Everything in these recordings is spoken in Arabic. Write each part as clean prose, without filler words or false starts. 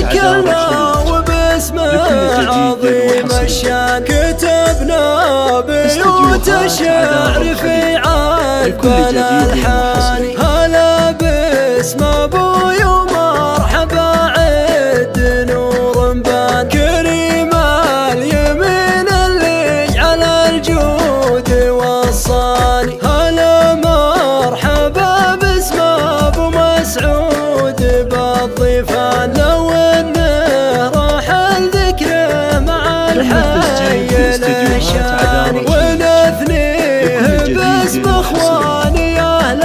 وكلنا وباسم عظيم الشان كتبنا بيوت الشعر في عذبنا الحاني. هلا باسم ابوي ومرحبا عد نور بان كريم اليمين اللي على الجود وصاني. هلا مرحبا باسم ابو مسعود بالضيفان لو انه راح الذكر مع الحي الشاني ونثنيه باسم اخواني اهل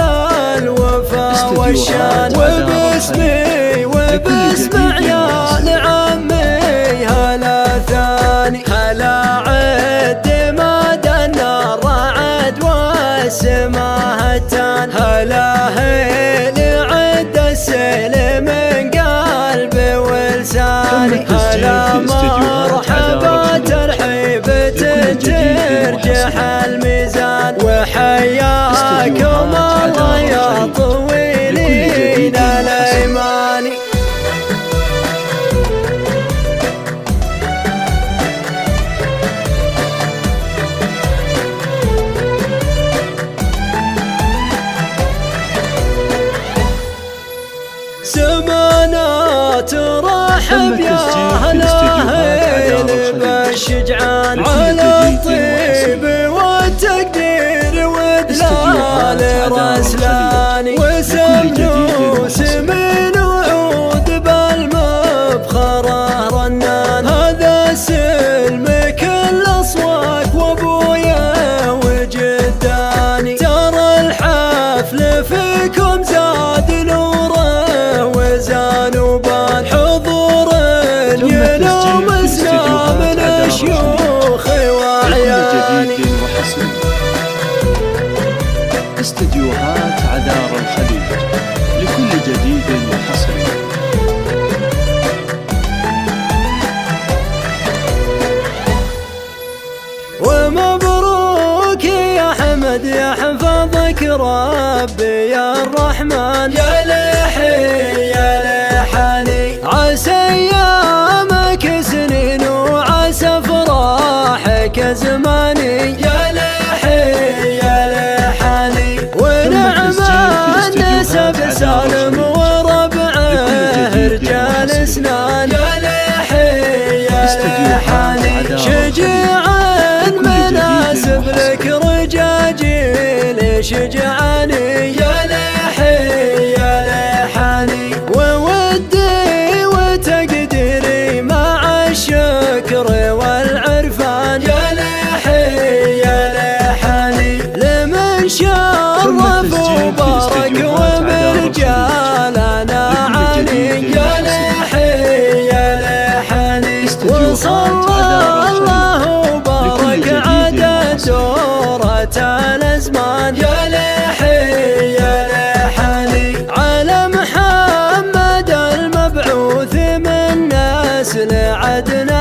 الوفا والشان وباسمي وباسم عيال عمي هلا ثاني. هلا عد ماد النار رعد والسما هتان. هلا هيل عد السيل من قلبي ولساني. هلا مرحبا ترحيب ترجح الميزان وحياكم الله يا طويلين الايمان. سمانا ترحب يا هلاهيل بالشجعان على الطيب والتقدير ودلال رسلاني وسمنوس من وعود بالمبخرة رنان. هذا سلم كل اصواك وابويا وجداني. ترى الحفل فيكم زاد نوره وزان وبان حضور ينوم اسلام من الشيوخ وعياني. استديوهات عذار الخليج لكل جديد وحصري. ومبروك يا حمد يحفظك ربي يا الرحمن. يا لحي يا لحاني عسى ايامك سنين وعسى فرحك زماني. يا لحي يا لحاني ونعم النسب سالم وربعه رجال اسنان. يا لحي يا لحاني شجاعا مناسب لك رجاجيل شجعاني. يا لحي يا لحاني وودي وتقديري مع الشكر والعرفان. يا لحي يا لحاني لمن شرف وبارك وبرجالنا عاني. يا لحي يا لحاني وصلى الله وبارك عدد دورة الازمان. يا لحي يا لحاني على محمد المبعوث من نسل عدنان.